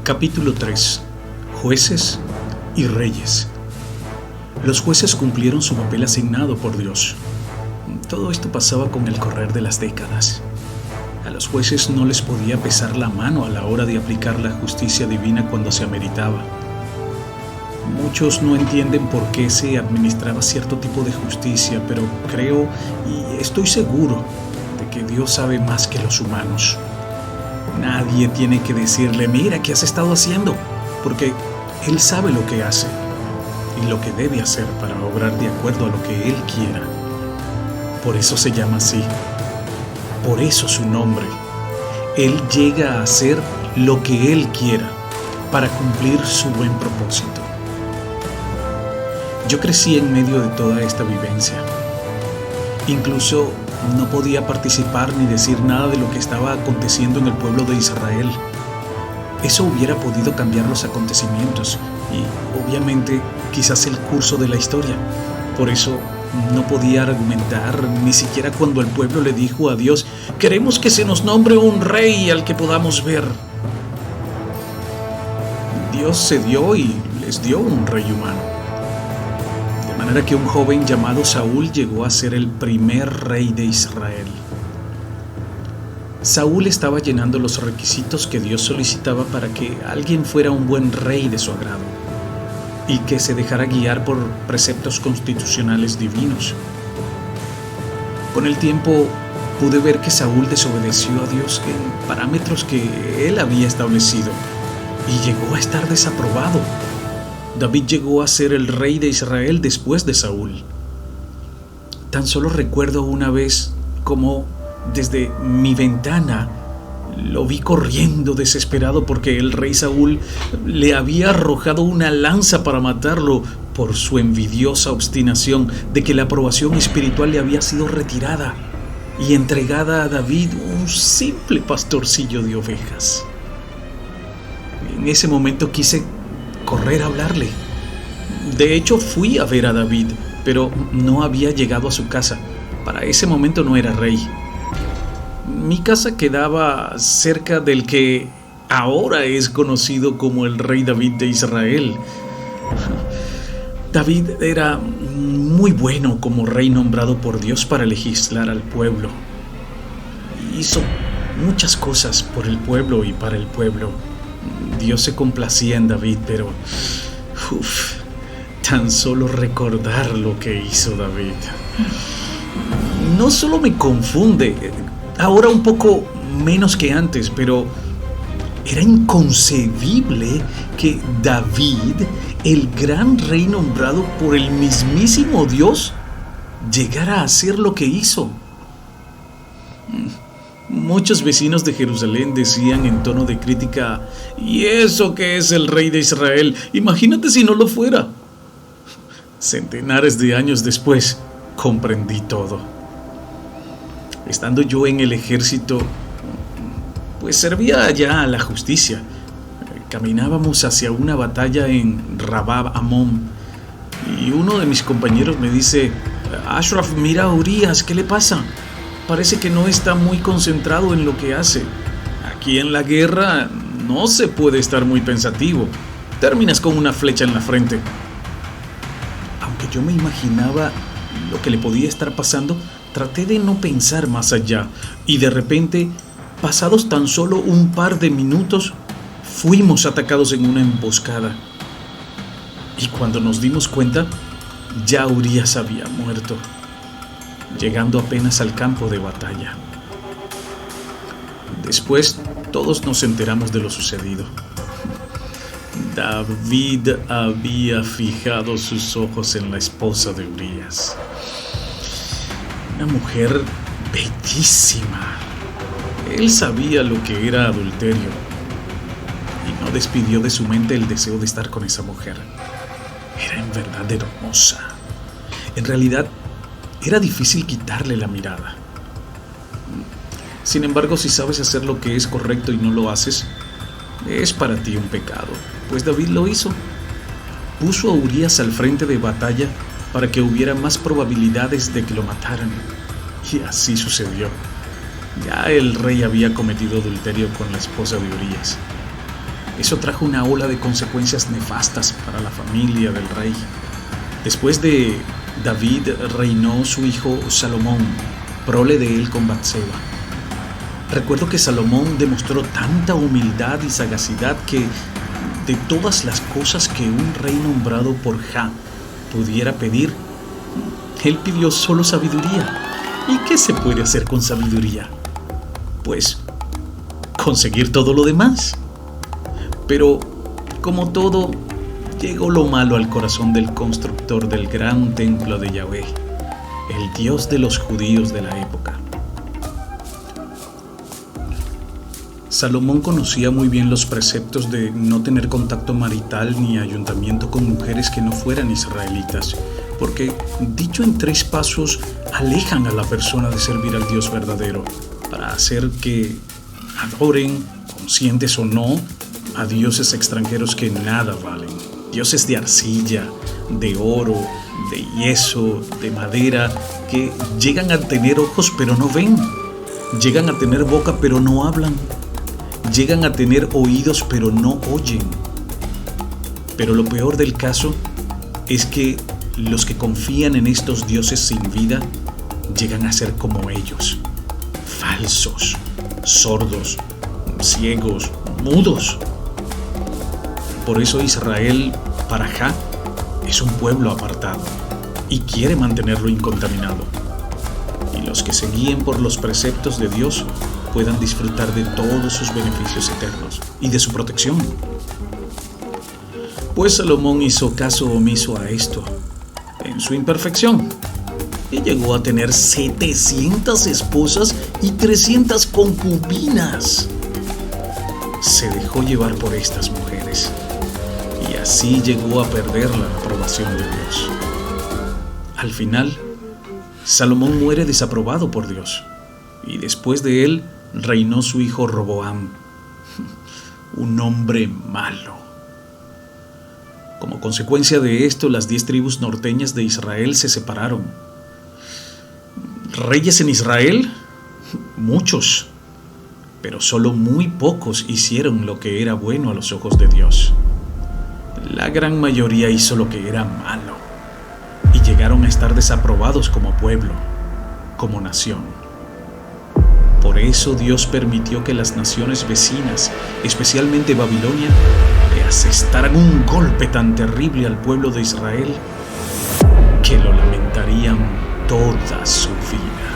Capítulo 3. Jueces y reyes. Los jueces cumplieron su papel asignado por Dios. Todo esto pasaba con el correr de las décadas. A los jueces no les podía pesar la mano a la hora de aplicar la justicia divina cuando se ameritaba. Muchos no entienden por qué se administraba cierto tipo de justicia, pero creo y estoy seguro de que Dios sabe más que los humanos. Nadie tiene que decirle, mira, ¿qué has estado haciendo? Porque Él sabe lo que hace y lo que debe hacer para obrar de acuerdo a lo que Él quiera. Por eso se llama así. Por eso su nombre. Él llega a hacer lo que Él quiera para cumplir su buen propósito. Yo crecí en medio de toda esta vivencia. Incluso no podía participar ni decir nada de lo que estaba aconteciendo en el pueblo de Israel. Eso hubiera podido cambiar los acontecimientos y, obviamente, quizás el curso de la historia. Por eso no podía argumentar ni siquiera cuando el pueblo le dijo a Dios: queremos que se nos nombre un rey al que podamos ver. Dios cedió y les dio un rey humano. De manera que un joven llamado Saúl llegó a ser el primer rey de Israel. Saúl estaba llenando los requisitos que Dios solicitaba para que alguien fuera un buen rey de su agrado y que se dejara guiar por preceptos constitucionales divinos. Con el tiempo pude ver que Saúl desobedeció a Dios en parámetros que él había establecido y llegó a estar desaprobado. David llegó a ser el rey de Israel después de Saúl. Tan solo recuerdo una vez como desde mi ventana lo vi corriendo desesperado porque el rey Saúl le había arrojado una lanza para matarlo por su envidiosa obstinación de que la aprobación espiritual le había sido retirada y entregada a David, un simple pastorcillo de ovejas. En ese momento quise correr a hablarle. De hecho, fui a ver a David, pero no había llegado a su casa. Para ese momento no era rey. Mi casa quedaba cerca del que ahora es conocido como el rey David de Israel. David era muy bueno como rey nombrado por Dios para legislar al pueblo. Hizo muchas cosas por el pueblo y para el pueblo. Dios se complacía en David, pero tan solo recordar lo que hizo David no solo me confunde, ahora un poco menos que antes, pero era inconcebible que David, el gran rey nombrado por el mismísimo Dios, llegara a hacer lo que hizo. Muchos vecinos de Jerusalén decían en tono de crítica: ¿y eso que es el rey de Israel? Imagínate si no lo fuera. Centenares de años después, comprendí todo. Estando yo en el ejército, pues servía allá a la justicia. Caminábamos hacia una batalla en Rabab Amón y uno de mis compañeros me dice: Ashraf, mira a Urias, ¿qué le pasa? Parece que no está muy concentrado en lo que hace. Aquí en la guerra no se puede estar muy pensativo. Terminas con una flecha en la frente. Aunque yo me imaginaba lo que le podía estar pasando, traté de no pensar más allá. Y de repente, pasados tan solo un par de minutos, fuimos atacados en una emboscada. Y cuando nos dimos cuenta, ya Urias había muerto, llegando apenas al campo de batalla. Después, todos nos enteramos de lo sucedido. David había fijado sus ojos en la esposa de Urias, una mujer bellísima. Él sabía lo que era adulterio y no despidió de su mente el deseo de estar con esa mujer. Era en verdad hermosa. En realidad, era difícil quitarle la mirada. Sin embargo, si sabes hacer lo que es correcto y no lo haces, es para ti un pecado. Pues David lo hizo. Puso a Urias al frente de batalla para que hubiera más probabilidades de que lo mataran. Y así sucedió. Ya el rey había cometido adulterio con la esposa de Urias. Eso trajo una ola de consecuencias nefastas para la familia del rey. Después de David reinó su hijo Salomón, prole de él con Batseba. Recuerdo que Salomón demostró tanta humildad y sagacidad que de todas las cosas que un rey nombrado por Jah pudiera pedir, él pidió solo sabiduría. ¿Y qué se puede hacer con sabiduría? Pues conseguir todo lo demás. Pero, como todo, llegó lo malo al corazón del constructor del gran templo de Yahvé, el Dios de los judíos de la época. Salomón conocía muy bien los preceptos de no tener contacto marital ni ayuntamiento con mujeres que no fueran israelitas, porque, dicho en 3 pasos, alejan a la persona de servir al Dios verdadero, para hacer que adoren, conscientes o no, a dioses extranjeros que nada valen. Dioses de arcilla, de oro, de yeso, de madera, que llegan a tener ojos pero no ven, llegan a tener boca pero no hablan, llegan a tener oídos pero no oyen. Pero lo peor del caso es que los que confían en estos dioses sin vida llegan a ser como ellos, falsos, sordos, ciegos, mudos. Por eso Israel, para Jah, es un pueblo apartado y quiere mantenerlo incontaminado. Y los que se guíen por los preceptos de Dios puedan disfrutar de todos sus beneficios eternos y de su protección. Pues Salomón hizo caso omiso a esto, en su imperfección, y llegó a tener 700 esposas y 300 concubinas. Se dejó llevar por estas mujeres, y así llegó a perder la aprobación de Dios. Al final, Salomón muere desaprobado por Dios, y después de él reinó su hijo Roboam, un hombre malo. Como consecuencia de esto, las 10 tribus norteñas de Israel se separaron. ¿Reyes en Israel? Muchos, pero solo muy pocos hicieron lo que era bueno a los ojos de Dios. La gran mayoría hizo lo que era malo y llegaron a estar desaprobados como pueblo, como nación. Por eso Dios permitió que las naciones vecinas, especialmente Babilonia, le asestaran un golpe tan terrible al pueblo de Israel que lo lamentarían toda su vida.